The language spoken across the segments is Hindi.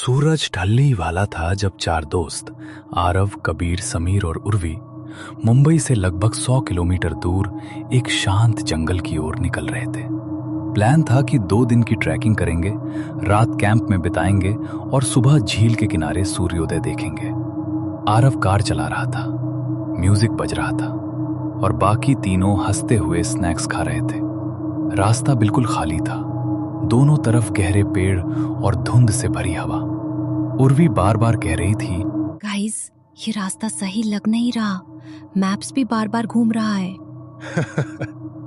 सूरज ढलने ही वाला था जब चार दोस्त आरव, कबीर, समीर और उर्वी मुंबई से लगभग 100 किलोमीटर दूर एक शांत जंगल की ओर निकल रहे थे। प्लान था कि 2 दिन की ट्रैकिंग करेंगे, रात कैंप में बिताएंगे और सुबह झील के किनारे सूर्योदय देखेंगे। आरव कार चला रहा था, म्यूजिक बज रहा था और बाकी तीनों हंसते हुए स्नैक्स खा रहे थे। रास्ता बिल्कुल खाली था, दोनों तरफ गहरे पेड़ और धुंध से भरी हवा। उर्वी बार बार कह रही थी, गाइस, ये रास्ता सही लग नहीं रहा। मैप्स भी बार बार घूम रहा है।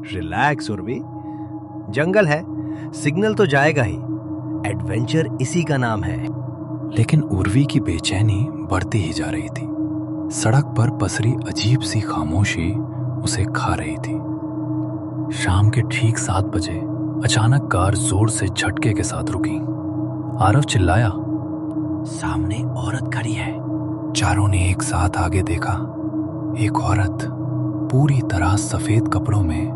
रिलैक्स उर्वी, जंगल है, सिग्नल तो जाएगा ही। एडवेंचर इसी का नाम है। लेकिन उर्वी की बेचैनी बढ़ती ही जा रही थी। सड़क पर पसरी अजीब सी खामोशी उसे खा रही थी। शाम के ठीक 7 बजे अचानक कार जोर से झटके के साथ रुकी। आरव चिल्लाया, सामने औरत खड़ी है। चारों ने एक साथ आगे देखा। एक औरत पूरी तरह सफेद कपड़ों में,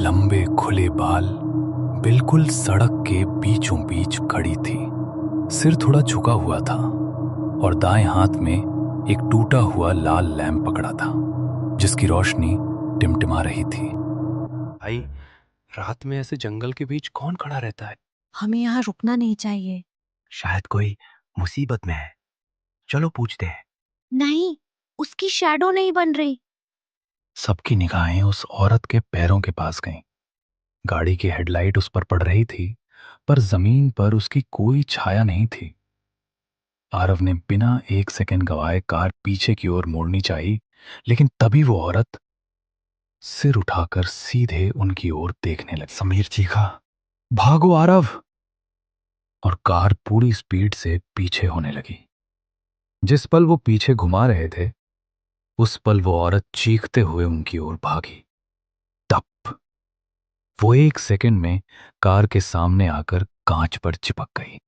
लंबे खुले बाल, बिल्कुल सड़क के बीचों बीच खड़ी थी। सिर थोड़ा झुका हुआ था और दाएं हाथ में एक टूटा हुआ लाल लैंप पकड़ा था जिसकी रोशनी टिमटिमा रही थी। भाई, रात में ऐसे जंगल के बीच कौन खड़ा रहता है? हमें यहाँ रुकना नहीं चाहिए। शायद कोई मुसीबत में है, चलो पूछते हैं। नहीं, उसकी शैडो नहीं बन रही। सबकी निगाहें उस औरत के पैरों के पास गईं। गाड़ी की हेडलाइट उस पर पड़ रही थी, पर जमीन पर उसकी कोई छाया नहीं थी। आरव ने बिना एक सेकंड गवाए कार पीछे की ओर मोड़नी चाहिए, लेकिन तभी वो औरत सिर उठाकर सीधे उनकी ओर देखने लगी। समीर चीखा, भागो आरव! और कार पूरी स्पीड से पीछे होने लगी। जिस पल वो पीछे घुमा रहे थे, उस पल वो औरत चीखते हुए उनकी ओर भागी। तप! वो एक सेकंड में कार के सामने आकर कांच पर चिपक गई।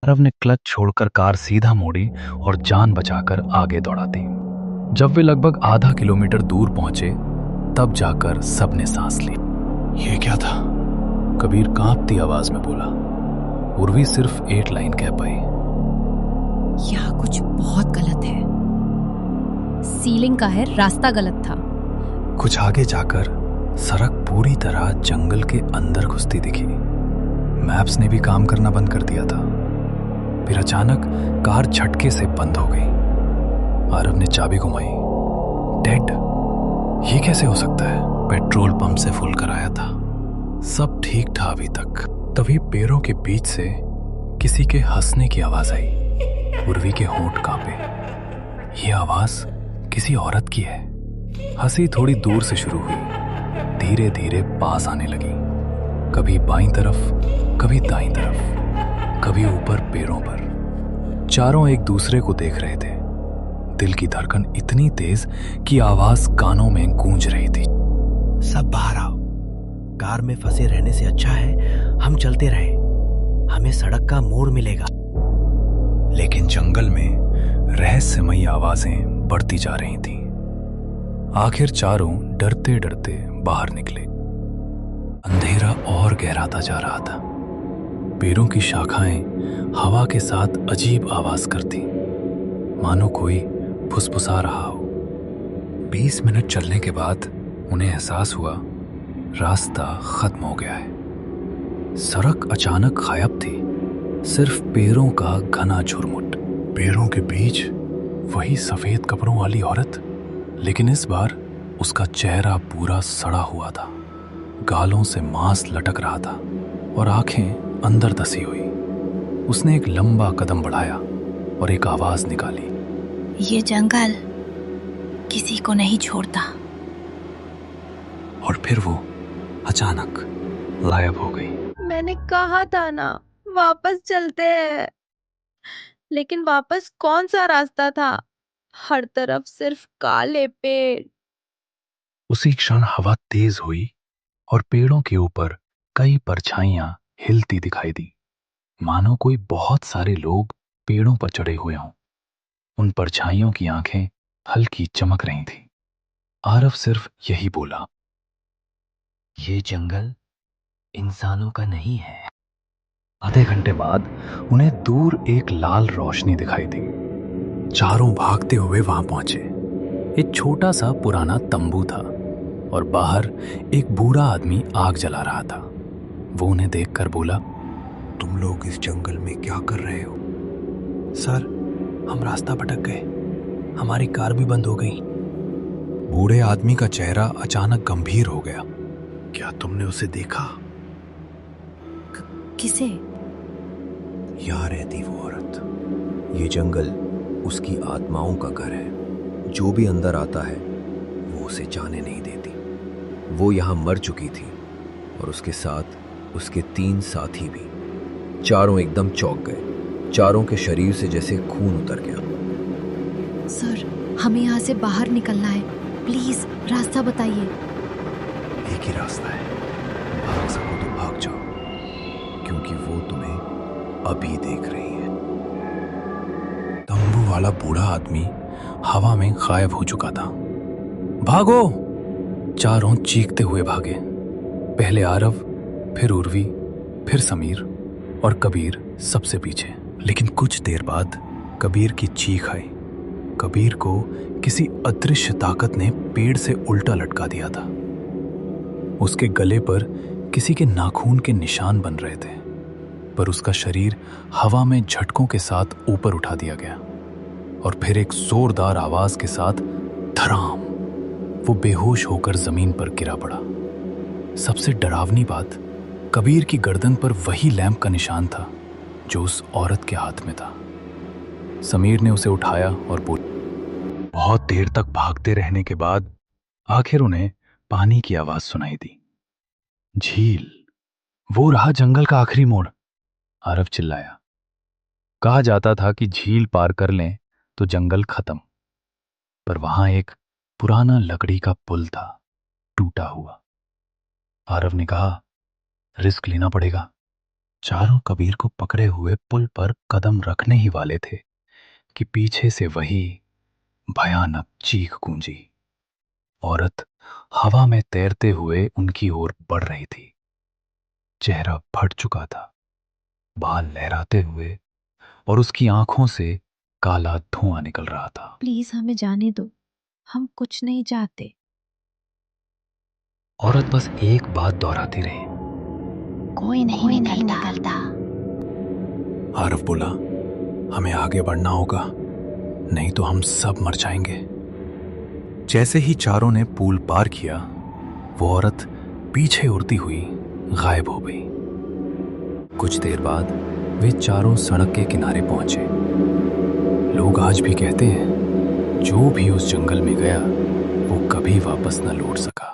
आरव ने क्लच छोड़कर कार सीधा मोड़ी और जान बचाकर आगे दौड़ा दी। जब वे लगभग आधा किलोमीटर दूर पहुंचे, तब जाकर सबने सांस ली। ये क्या था? कबीर कांपती आवाज में बोला। उर्वी सिर्फ 8 लाइन कह पाई। यहाँ कुछ बहुत गलत है। सीलिंग का है, रास्ता गलत था। कुछ आगे जाकर सड़क पूरी तरह जंगल के अंदर घुसती दिखी। मैप्स ने भी काम करना बंद कर दिया था। फिर अचानक कार झटके से बंद हो गई। आरव ने चाबी घुमाई। डेड! ये कैसे हो सकता है? पेट्रोल पंप से फुल कराया था, सब ठीक था अभी तक। तभी पेड़ों के बीच से किसी के हंसने की आवाज आई। उर्वी के होंठ कांपे। ये आवाज किसी औरत की है। हंसी थोड़ी दूर से शुरू हुई, धीरे धीरे पास आने लगी। कभी बाईं तरफ, कभी दाईं तरफ, कभी ऊपर पेड़ों पर। चारों एक दूसरे को देख रहे थे। दिल की धड़कन इतनी तेज कि आवाज कानों में गूंज रही थी। सब बाहर आओ, कार में फंसे रहने से अच्छा है हम चलते रहे, हमें सड़क का मोड़ मिलेगा। लेकिन जंगल में रहस्यमयी आवाजें बढ़ती जा रही थीं। आखिर चारों डरते डरते बाहर निकले। अंधेरा और गहराता जा रहा था। पेड़ों की शाखाएं हवा के साथ अजीब आवाज करती, मानो कोई फुसफुसा रहा हो। 20 मिनट चलने के बाद उन्हें एहसास हुआ रास्ता खत्म हो गया है। सड़क अचानक गायब थी, सिर्फ पेड़ों का घना झुरमुट। पेड़ों के बीच वही सफेद कपड़ों वाली औरत, लेकिन इस बार उसका चेहरा पूरा सड़ा हुआ था। गालों से मांस लटक रहा था और आंखें अंदर धसी हुई। उसने एक लंबा कदम बढ़ाया और एक आवाज निकाली, ये जंगल किसी को नहीं छोड़ता। और फिर वो अचानक गायब हो गई। मैंने कहा था ना, वापस चलते हैं। लेकिन वापस कौन सा रास्ता था? हर तरफ सिर्फ काले पेड़। उसी क्षण हवा तेज हुई और पेड़ों के ऊपर कई परछाइयां हिलती दिखाई दी, मानो कोई बहुत सारे लोग पेड़ों पर चढ़े हुए हों। उन परछाइयों की आंखें हल्की चमक रही थी। आरव सिर्फ यही बोला, ये जंगल इंसानों का नहीं है। आधे घंटे बाद उन्हें दूर एक लाल रोशनी दिखाई दी। चारों भागते हुए वहां पहुंचे। एक छोटा सा पुराना तंबू था और बाहर एक बूढ़ा आदमी आग जला रहा था। वो उन्हें देखकर बोला, तुम लोग इस जंगल में क्या कर रहे हो? सर, हम रास्ता भटक गए, हमारी कार भी बंद हो गई। बूढ़े आदमी का चेहरा अचानक गंभीर हो गया। क्या तुमने उसे देखा? किसे? यहाँ रहती वो औरत। ये जंगल उसकी आत्माओं का घर है। जो भी अंदर आता है वो उसे जाने नहीं देती। वो यहाँ मर चुकी थी और उसके साथ उसके 3 साथी भी। चारों एकदम चौंक गए। चारों के शरीर से जैसे खून उतर गया। सर, हमें यहाँ से बाहर निकलना है, प्लीज रास्ता बताइए। एक ही रास्ता है, भाग सको तो भाग जाओ, क्योंकि वो तुम्हें अभी देख रही है। तंबू वाला बूढ़ा आदमी हवा में गायब हो चुका था। भागो! चारों चीखते हुए भागे। पहले आरव, फिर उर्वी, फिर समीर और कबीर सबसे पीछे। लेकिन कुछ देर बाद कबीर की चीख आई। कबीर को किसी अदृश्य ताकत ने पेड़ से उल्टा लटका दिया था। उसके गले पर किसी के नाखून के निशान बन रहे थे, पर उसका शरीर हवा में झटकों के साथ ऊपर उठा दिया गया और फिर एक जोरदार आवाज के साथ धड़ाम वो बेहोश होकर जमीन पर गिरा पड़ा। सबसे डरावनी बात, कबीर की गर्दन पर वही लैंप का निशान था जो उस औरत के हाथ में था। समीर ने उसे उठाया और बोला, बहुत देर तक भागते रहने के बाद आखिर उन्हें पानी की आवाज सुनाई दी। झील, वो रहा जंगल का आखिरी मोड़, आरव चिल्लाया। कहा जाता था कि झील पार कर लें तो जंगल खत्म, पर वहां एक पुराना लकड़ी का पुल था, टूटा हुआ। आरव ने कहा, रिस्क लेना पड़ेगा। चारों कबीर को पकड़े हुए पुल पर कदम रखने ही वाले थे कि पीछे से वही भयानक चीख गूंजी। औरत हवा में तैरते हुए उनकी ओर बढ़ रही थी। चेहरा फट चुका था, बाल लहराते हुए, और उसकी आंखों से काला धुआं निकल रहा था। प्लीज हमें जाने दो, हम कुछ नहीं चाहते। औरत बस एक बात दोहराती रही, कोई नहीं निकलता। आरव बोला, हमें आगे बढ़ना होगा, नहीं तो हम सब मर जाएंगे। जैसे ही चारों ने पुल पार किया, वो औरत पीछे उड़ती हुई गायब हो गई। कुछ देर बाद वे चारों सड़क के किनारे पहुंचे। लोग आज भी कहते हैं, जो भी उस जंगल में गया वो कभी वापस न लौट सका।